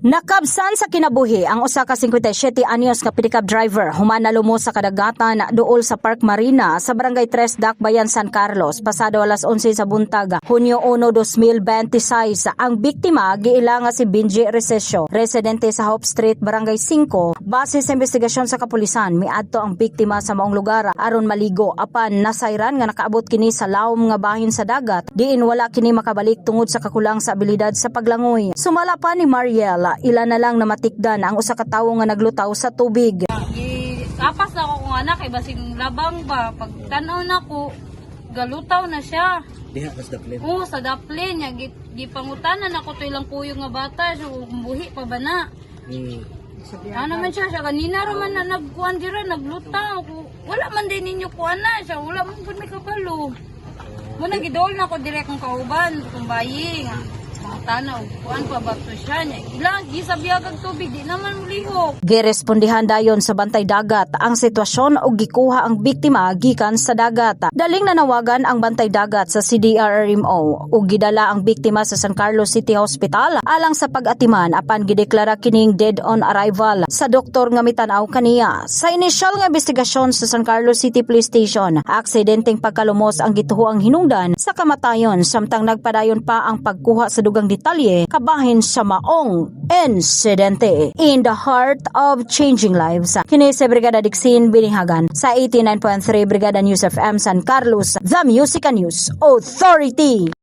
Nakabsan sa kinabuhi ang usa ka 57 anyos nga pick-up driver human nalumo sa kadagatan duol sa Park Marina sa Barangay 3 Dakbayan, San Carlos pasado alas 11 sa buntag, Hunyo 1, 2026. Ang biktima giila nga si Benji Recesio, residente sa Hope Street, Barangay 5. Base sa investigasyon sa kapulisan, miadto ang biktima sa maong lugar aron maligo apan nasayran nga nakaabot kini sa lawom nga bahin sa dagat diin wala kini makabalik tungod sa kakulang sa abilidad sa paglangoy. Sumala pa ni Mariela, ilan na lang na matikdan ang usa ka tawo nga naglutaw sa tubig. Kapas na ako kung anak, kay basing labang ba. Pag tanaw na ko, galutaw na siya. Diha sa daplin. Oo, sa daplin. Gipangutanan ako to ilang puyo nga bata. So, buhi pa ba na? Ano naman siya kanina raman na nagkuhan dira, naglutaw. Wala man din ninyo kuhan na siya. Wala man po may kabalo. Muna gidol na ako direct kong kauban, kung bayi nga. Tanaw, kuan pa ba to siya niya? Ilang gisabiag ang tubig, di naman mulihok. Girespondihan dayon sa bantay dagat ang sitwasyon o gikuha ang biktima gikan sa dagat. Daling nanawagan ang bantay dagat sa CDRRMO ug gidala ang biktima sa San Carlos City Hospital alang sa pag-atiman apan gideklara kining dead on arrival sa doktor nga mitanaw kaniya. Sa inisyal nga investigasyon sa San Carlos City Police Station, aksidenteng pagkalumos ang gituoang hinungdan sa kamatayon samtang nagpadayon pa ang pagkuha sa dugang detalye kabahin sa maong insidente. In the heart of changing lives, kini si Brigada Dixin Binihagan sa 89.3 Brigada News FM San Carlos, the Music and News Authority.